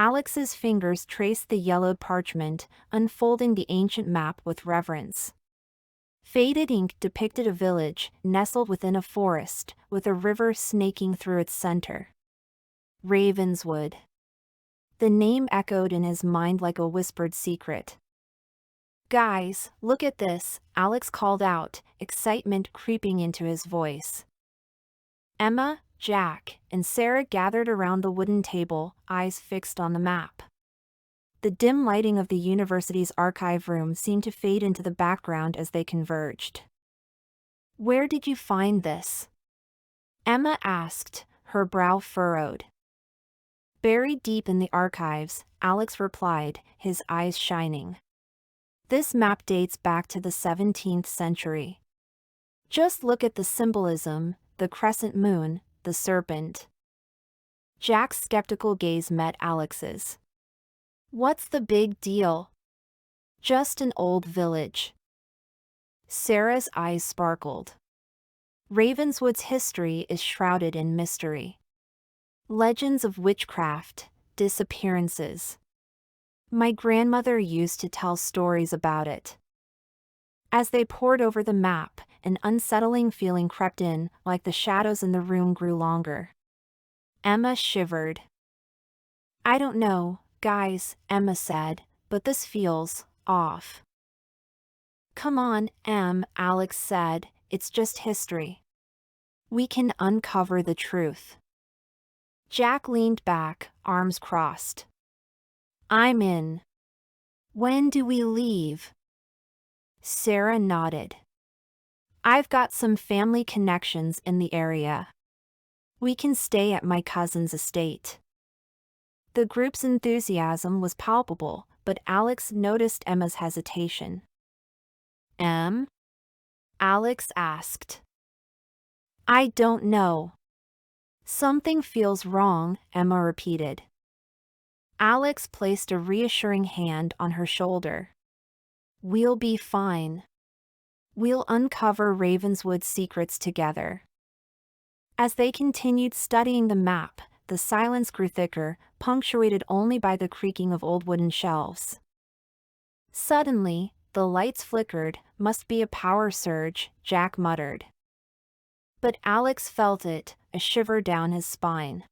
Alex's fingers traced the yellowed parchment, unfolding the ancient map with reverence. Faded ink depicted a village, nestled within a forest, with a river snaking through its center. Ravenswood. The name echoed in his mind like a whispered secret. "Guys, look at this," Alex called out, excitement creeping into his voice. Emma, Jack, and Sarah gathered around the wooden table, eyes fixed on the map. The dim lighting of the university's archive room seemed to fade into the background as they converged. "Where did you find this?" Emma asked, her brow furrowed. "Buried deep in the archives," Alex replied, his eyes shining. "This map dates back to the 17th century. Just look at the symbolism, the crescent moon, the serpent." Jack's skeptical gaze met Alex's. "What's the big deal?" "Just an old village." Sarah's eyes sparkled. "Ravenswood's history is shrouded in mystery. Legends of witchcraft, disappearances. My grandmother used to tell stories about it." As they pored over the map, an unsettling feeling crept in, like the shadows in the room grew longer. Emma shivered. "I don't know, guys," Emma said, "but this feels off." "Come on, Em," Alex said, "it's just history. We can uncover the truth." Jack leaned back, arms crossed. "I'm in. When do we leave?" Sarah nodded. "I've got some family connections in the area. We can stay at my cousin's estate." The group's enthusiasm was palpable, but Alex noticed Emma's hesitation. "Em?" Alex asked. "I don't know." "Something feels wrong," Emma repeated. Alex placed a reassuring hand on her shoulder. "We'll be fine. We'll uncover Ravenswood's secrets together." As they continued studying the map, the silence grew thicker, punctuated only by the creaking of old wooden shelves. Suddenly, the lights flickered. "Must be a power surge," Jack muttered. But Alex felt it, a shiver down his spine.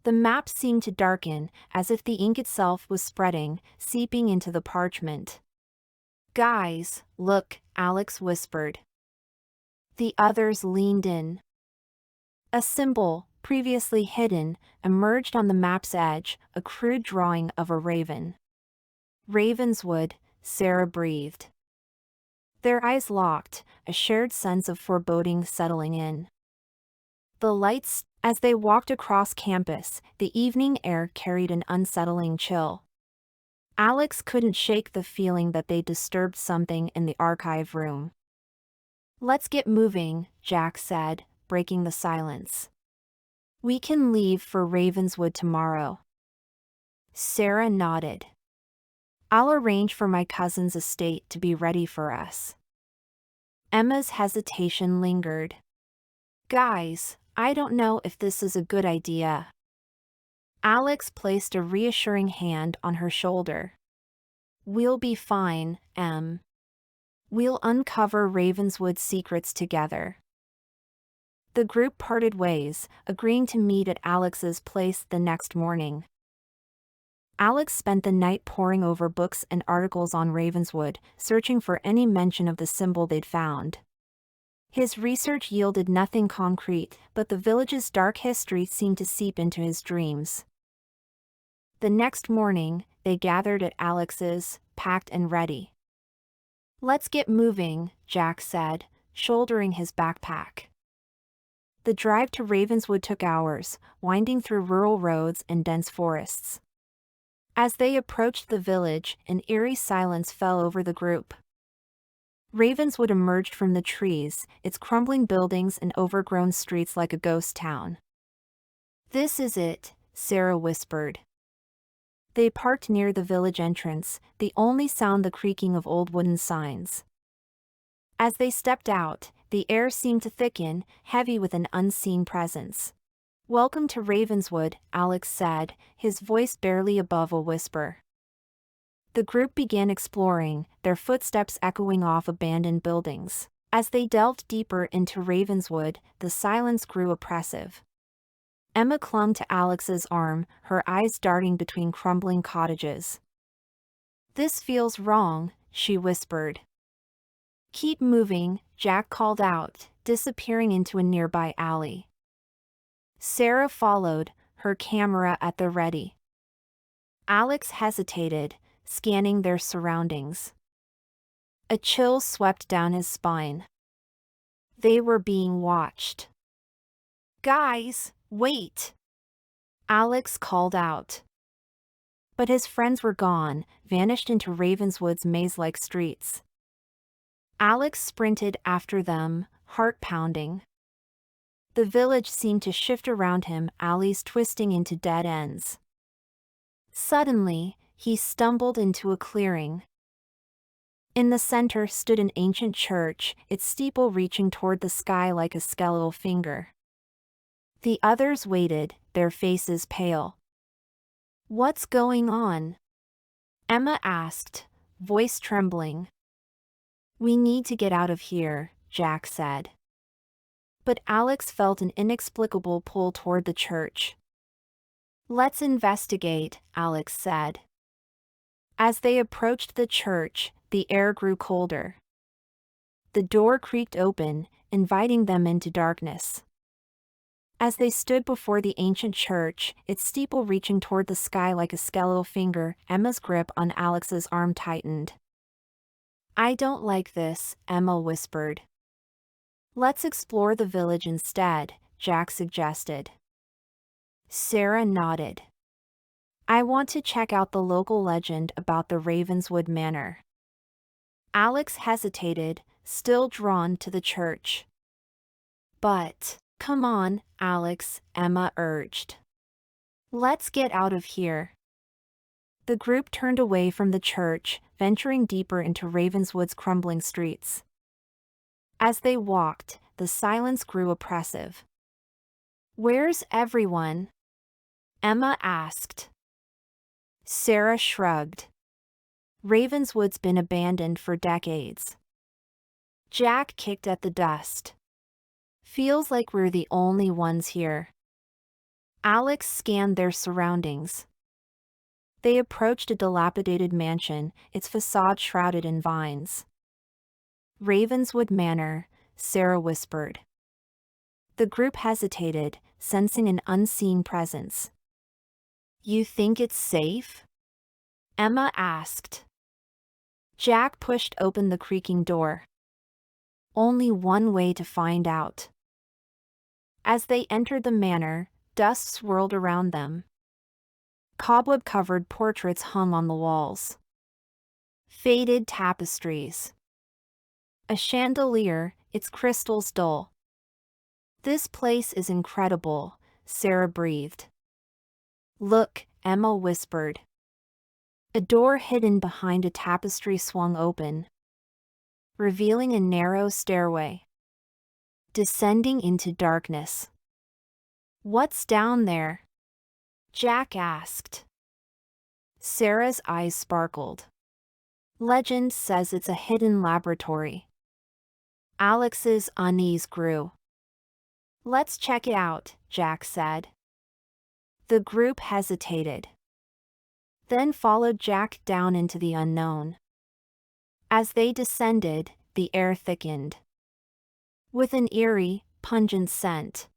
The map seemed to darken, as if the ink itself was spreading, seeping into the parchment. "Guys, look," Alex whispered. The others leaned in. A symbol, previously hidden, emerged on the map's edge, a crude drawing of a raven. "Ravenswood," Sarah breathed. Their eyes locked, a shared sense of foreboding settling in. As they walked across campus, the evening air carried an unsettling chill. Alex couldn't shake the feeling that they disturbed something in the archive room. "Let's get moving," Jack said, breaking the silence. "We can leave for Ravenswood tomorrow." Sarah nodded. "I'll arrange for my cousin's estate to be ready for us." Emma's hesitation lingered. "Guys, I don't know if this is a good idea." Alex placed a reassuring hand on her shoulder. "We'll be fine, Em. We'll uncover Ravenswood's secrets together." The group parted ways, agreeing to meet at Alex's place the next morning. Alex spent the night poring over books and articles on Ravenswood, searching for any mention of the symbol they'd found. His research yielded nothing concrete, but the village's dark history seemed to seep into his dreams. The next morning, they gathered at Alex's, packed and ready. "Let's get moving," Jack said, shouldering his backpack. The drive to Ravenswood took hours, winding through rural roads and dense forests. As they approached the village, an eerie silence fell over the group. Ravenswood emerged from the trees, its crumbling buildings and overgrown streets like a ghost town. "This is it," Sarah whispered. They parked near the village entrance, the only sound the creaking of old wooden signs. As they stepped out, the air seemed to thicken, heavy with an unseen presence. Welcome to Ravenswood, Alex said, his voice barely above a whisper. The group began exploring, their footsteps echoing off abandoned buildings. As they delved deeper into Ravenswood, the silence grew oppressive. Emma clung to Alex's arm, her eyes darting between crumbling cottages. "This feels wrong," she whispered. "Keep moving," Jack called out, disappearing into a nearby alley. Sarah followed, her camera at the ready. Alex hesitated, scanning their surroundings. A chill swept down his spine. They were being watched. "Guys, wait!" Alex called out. But his friends were gone, vanished into Ravenswood's maze-like streets. Alex sprinted after them, heart pounding. The village seemed to shift around him, alleys twisting into dead ends. Suddenly, he stumbled into a clearing. In the center stood an ancient church, its steeple reaching toward the sky like a skeletal finger. The others waited, their faces pale. "What's going on?" Emma asked, voice trembling. "We need to get out of here," Jack said. But Alex felt an inexplicable pull toward the church. "Let's investigate," Alex said. As they approached the church, the air grew colder. The door creaked open, inviting them into darkness. As they stood before the ancient church, its steeple reaching toward the sky like a skeletal finger, Emma's grip on Alex's arm tightened. "I don't like this," Emma whispered. "Let's explore the village instead," Jack suggested. Sarah nodded. "I want to check out the local legend about the Ravenswood Manor." Alex hesitated, still drawn to the church. "But, come on, Alex," Emma urged. "Let's get out of here." The group turned away from the church, venturing deeper into Ravenswood's crumbling streets. As they walked, the silence grew oppressive. "Where's everyone?" Emma asked. Sarah shrugged. "Ravenswood's been abandoned for decades." Jack kicked at the dust. "Feels like we're the only ones here." Alex scanned their surroundings. They approached a dilapidated mansion, its facade shrouded in vines. "Ravenswood Manor," Sarah whispered. The group hesitated, sensing an unseen presence. "You think it's safe?" Emma asked. Jack pushed open the creaking door. "Only one way to find out." As they entered the manor, dust swirled around them. Cobweb-covered portraits hung on the walls. Faded tapestries. A chandelier, its crystals dull. "This place is incredible," Sarah breathed. "Look," Emma whispered. A door hidden behind a tapestry swung open, revealing a narrow stairway. Descending into darkness. "What's down there?" Jack asked. Sarah's eyes sparkled. "Legend says it's a hidden laboratory." Alex's unease grew. "Let's check it out," Jack said. The group hesitated. Then followed Jack down into the unknown. As they descended, the air thickened. With an eerie, pungent scent.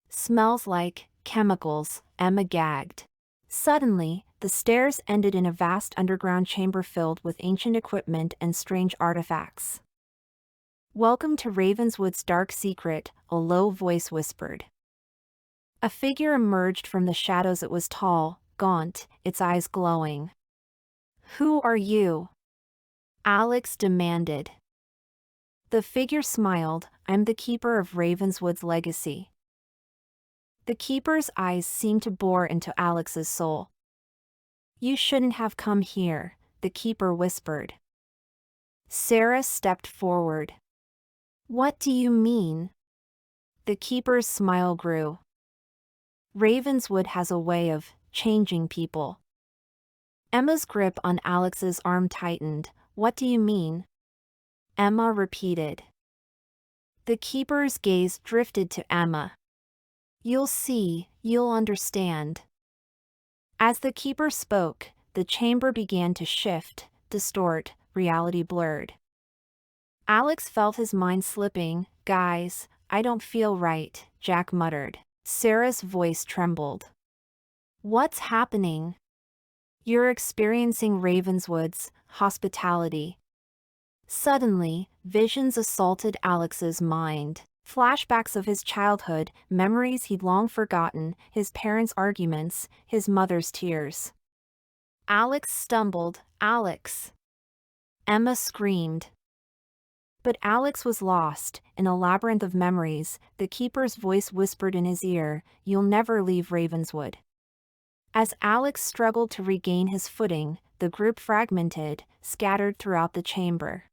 "Smells like chemicals," Emma gagged. Suddenly, the stairs ended in a vast underground chamber filled with ancient equipment and strange artifacts. "Welcome to Ravenswood's dark secret," a low voice whispered. A figure emerged from the shadows. It was tall, gaunt, its eyes glowing. "Who are you?" Alex demanded. The figure smiled. "I'm the keeper of Ravenswood's legacy." The keeper's eyes seemed to bore into Alex's soul. "You shouldn't have come here," the keeper whispered. Sarah stepped forward. "What do you mean?" The keeper's smile grew. Ravenswood has a way of changing people. Emma's grip on Alex's arm tightened. What do you mean? Emma repeated. The keeper's gaze drifted to Emma. You'll see, you'll understand. As the keeper spoke, the chamber began to shift, distort, reality blurred. Alex felt his mind slipping. Guys, I don't feel right, Jack muttered. Sarah's voice trembled. What's happening? You're experiencing Ravenswood's hospitality. Suddenly, visions assaulted Alex's mind. Flashbacks of his childhood, memories he'd long forgotten, his parents' arguments, his mother's tears. Alex stumbled. Alex! Emma screamed. But Alex was lost, in a labyrinth of memories. The keeper's voice whispered in his ear, "You'll never leave Ravenswood." As Alex struggled to regain his footing, the group fragmented, scattered throughout the chamber.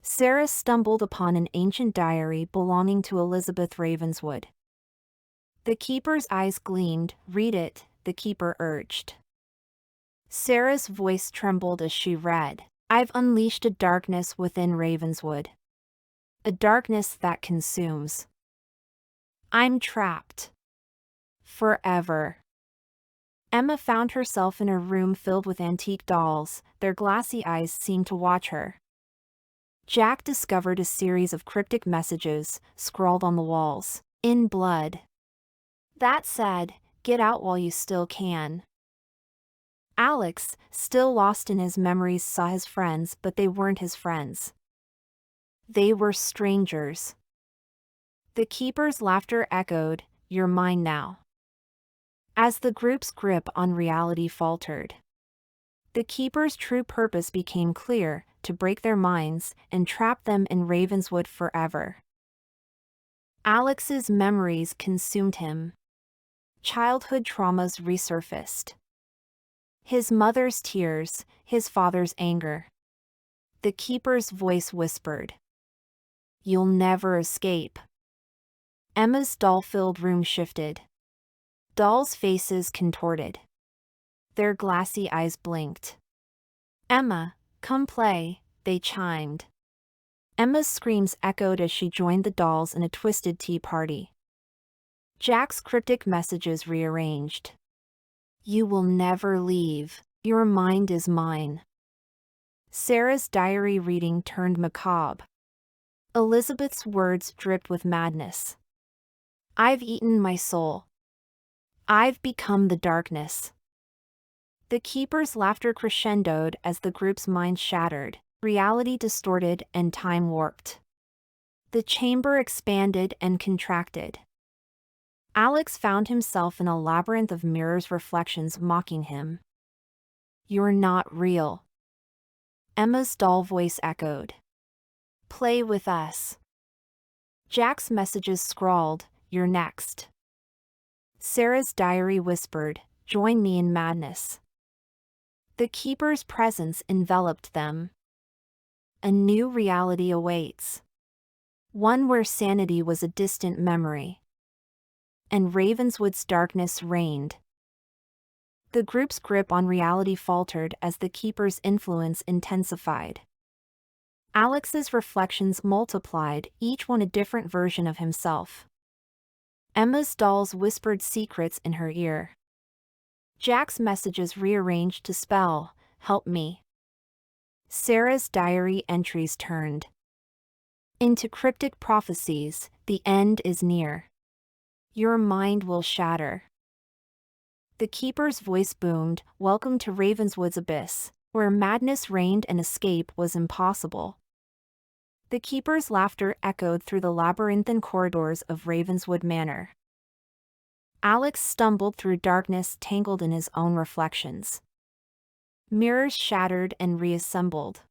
Sarah stumbled upon an ancient diary belonging to Elizabeth Ravenswood. The keeper's eyes gleamed. "Read it," the keeper urged. Sarah's voice trembled as she read. "I've unleashed a darkness within Ravenswood. A darkness that consumes. I'm trapped. Forever." Emma found herself in a room filled with antique dolls. Their glassy eyes seemed to watch her. Jack discovered a series of cryptic messages, scrawled on the walls, in blood. That said, "Get out while you still can." Alex, still lost in his memories, saw his friends, but they weren't his friends. They were strangers. The keeper's laughter echoed, "You're mine now." As the group's grip on reality faltered, the keeper's true purpose became clear: to break their minds and trap them in Ravenswood forever. Alex's memories consumed him. Childhood traumas resurfaced. His mother's tears, his father's anger. The keeper's voice whispered, "You'll never escape." Emma's doll-filled room shifted. Dolls' faces contorted. Their glassy eyes blinked. "Emma, come play," they chimed. Emma's screams echoed as she joined the dolls in a twisted tea party. Jack's cryptic messages rearranged. "You will never leave. Your mind is mine." Sarah's diary reading turned macabre. Elizabeth's words dripped with madness. "I've eaten my soul. I've become the darkness." The keeper's laughter crescendoed as the group's minds shattered, reality distorted and time warped. The chamber expanded and contracted. Alex found himself in a labyrinth of mirrors, reflections mocking him. "You're not real." Emma's doll voice echoed. "Play with us." Jack's messages scrawled, "You're next." Sarah's diary whispered, "Join me in madness." The keeper's presence enveloped them. A new reality awaits. One where sanity was a distant memory. And Ravenswood's darkness reigned. The group's grip on reality faltered as the keeper's influence intensified. Alex's reflections multiplied, each one a different version of himself. Emma's dolls whispered secrets in her ear. Jack's messages rearranged to spell, "Help me." Sarah's diary entries turned into cryptic prophecies, "The end is near. Your mind will shatter." The keeper's voice boomed, "Welcome to Ravenswood's abyss, where madness reigned and escape was impossible." The keeper's laughter echoed through the labyrinthine corridors of Ravenswood Manor. Alex stumbled through darkness, tangled in his own reflections. Mirrors shattered and reassembled.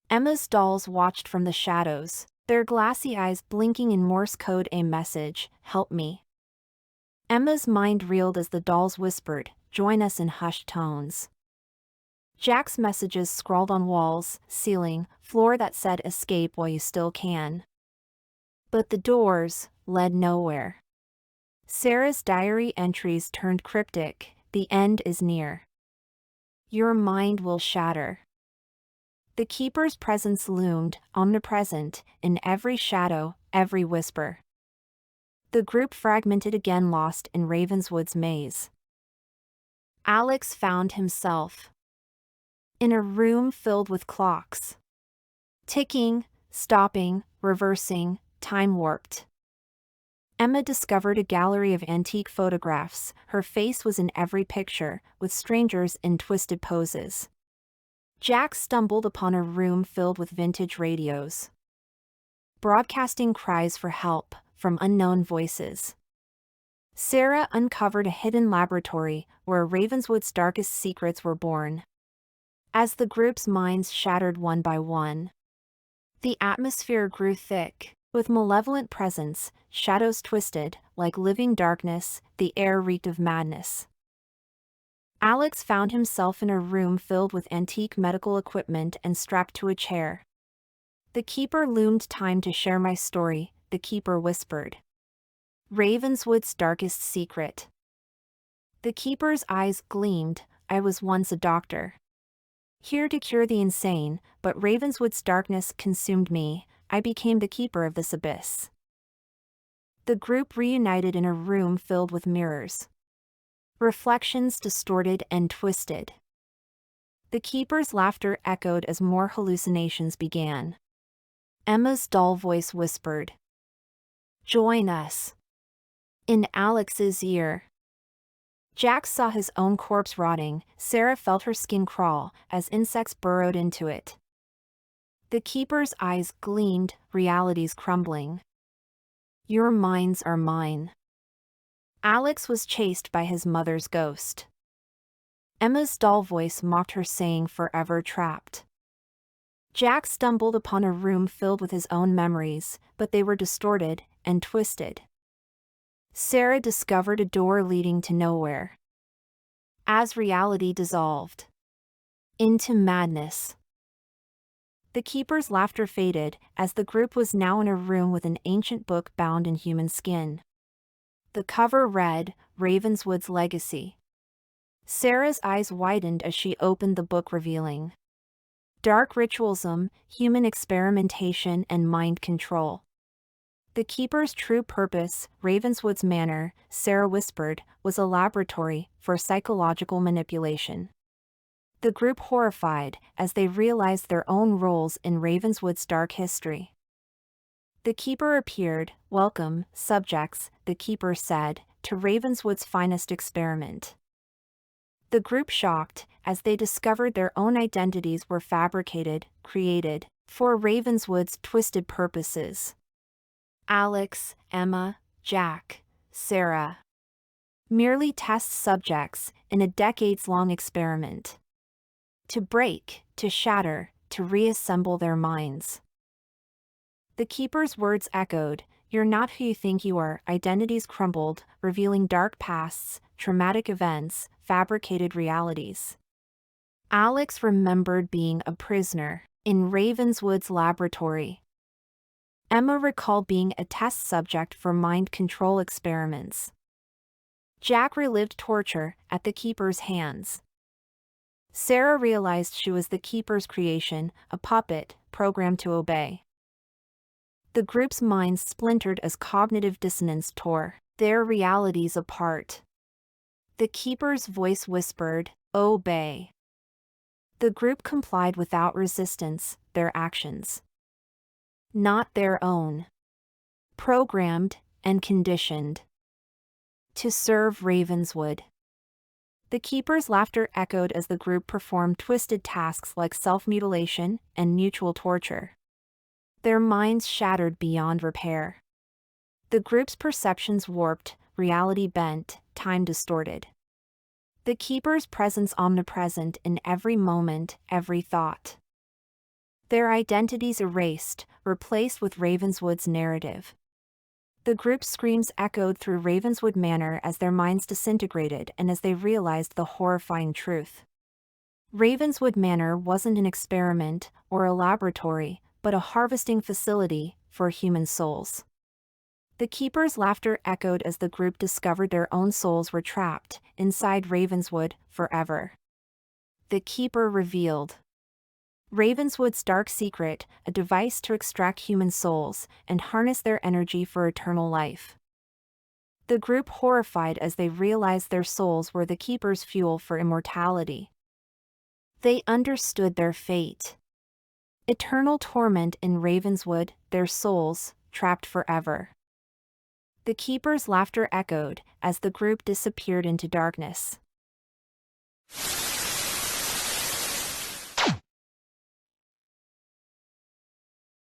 Emma's dolls watched from the shadows, their glassy eyes blinking in Morse code, a message, "Help me." Emma's mind reeled as the dolls whispered, "Join us," in hushed tones. Jack's messages scrawled on walls, ceiling, floor that said, "Escape while you still can." But the doors led nowhere. Sarah's diary entries turned cryptic. The end is near. Your mind will shatter. The keeper's presence loomed, omnipresent, in every shadow, every whisper. The group fragmented again, lost in Ravenswood's maze. Alex found himself in a room filled with clocks. Ticking, stopping, reversing, time-warped. Emma discovered a gallery of antique photographs. Her face was in every picture, with strangers in twisted poses. Jack stumbled upon a room filled with vintage radios, broadcasting cries for help from unknown voices. Sarah uncovered a hidden laboratory where Ravenswood's darkest secrets were born. As the group's minds shattered one by one, the atmosphere grew thick. With malevolent presence, shadows twisted, like living darkness, the air reeked of madness. Alex found himself in a room filled with antique medical equipment and strapped to a chair. The keeper loomed. Time to share my story, the keeper whispered. Ravenswood's darkest secret. The keeper's eyes gleamed. I was once a doctor, here to cure the insane, but Ravenswood's darkness consumed me. I became the keeper of this abyss. The group reunited in a room filled with mirrors. Reflections distorted and twisted. The keeper's laughter echoed as more hallucinations began. Emma's dull voice whispered, "Join us." In Alex's ear, Jack saw his own corpse rotting. Sarah felt her skin crawl as insects burrowed into it. The keeper's eyes gleamed, reality's crumbling. Your minds are mine. Alex was chased by his mother's ghost. Emma's dull voice mocked her, saying forever trapped. Jack stumbled upon a room filled with his own memories, but they were distorted and twisted. Sarah discovered a door leading to nowhere. As reality dissolved into madness, the keeper's laughter faded as the group was now in a room with an ancient book bound in human skin. The cover read, Ravenswood's Legacy. Sarah's eyes widened as she opened the book, revealing dark ritualism, human experimentation, and mind control. The keeper's true purpose, Ravenswood's manor, Sarah whispered, was a laboratory for psychological manipulation. The group horrified as they realized their own roles in Ravenswood's dark history. The keeper appeared. Welcome, subjects, the keeper said, to Ravenswood's finest experiment. The group shocked as they discovered their own identities were fabricated, created, for Ravenswood's twisted purposes. Alex, Emma, Jack, Sarah. Merely test subjects in a decades-long experiment. To break, to shatter, to reassemble their minds. The keeper's words echoed, "You're not who you think you are." Identities crumbled, revealing dark pasts, traumatic events, fabricated realities. Alex remembered being a prisoner in Ravenswood's laboratory. Emma recalled being a test subject for mind control experiments. Jack relived torture at the keeper's hands. Sarah realized she was the keeper's creation, a puppet, programmed to obey. The group's minds splintered as cognitive dissonance tore their realities apart. The keeper's voice whispered, "Obey." The group complied without resistance, their actions, not their own, programmed and conditioned to serve Ravenswood. The keeper's laughter echoed as the group performed twisted tasks like self-mutilation and mutual torture. Their minds shattered beyond repair. The group's perceptions warped, reality bent, time distorted. The keeper's presence omnipresent in every moment, every thought. Their identities erased, replaced with Ravenswood's narrative. The group's screams echoed through Ravenswood Manor as their minds disintegrated and as they realized the horrifying truth. Ravenswood Manor wasn't an experiment or a laboratory, but a harvesting facility for human souls. The keeper's laughter echoed as the group discovered their own souls were trapped inside Ravenswood forever. The keeper revealed Ravenswood's dark secret, a device to extract human souls and harness their energy for eternal life. The group horrified as they realized their souls were the keeper's fuel for immortality. They understood their fate. Eternal torment in Ravenswood, their souls, trapped forever. The keeper's laughter echoed as the group disappeared into darkness.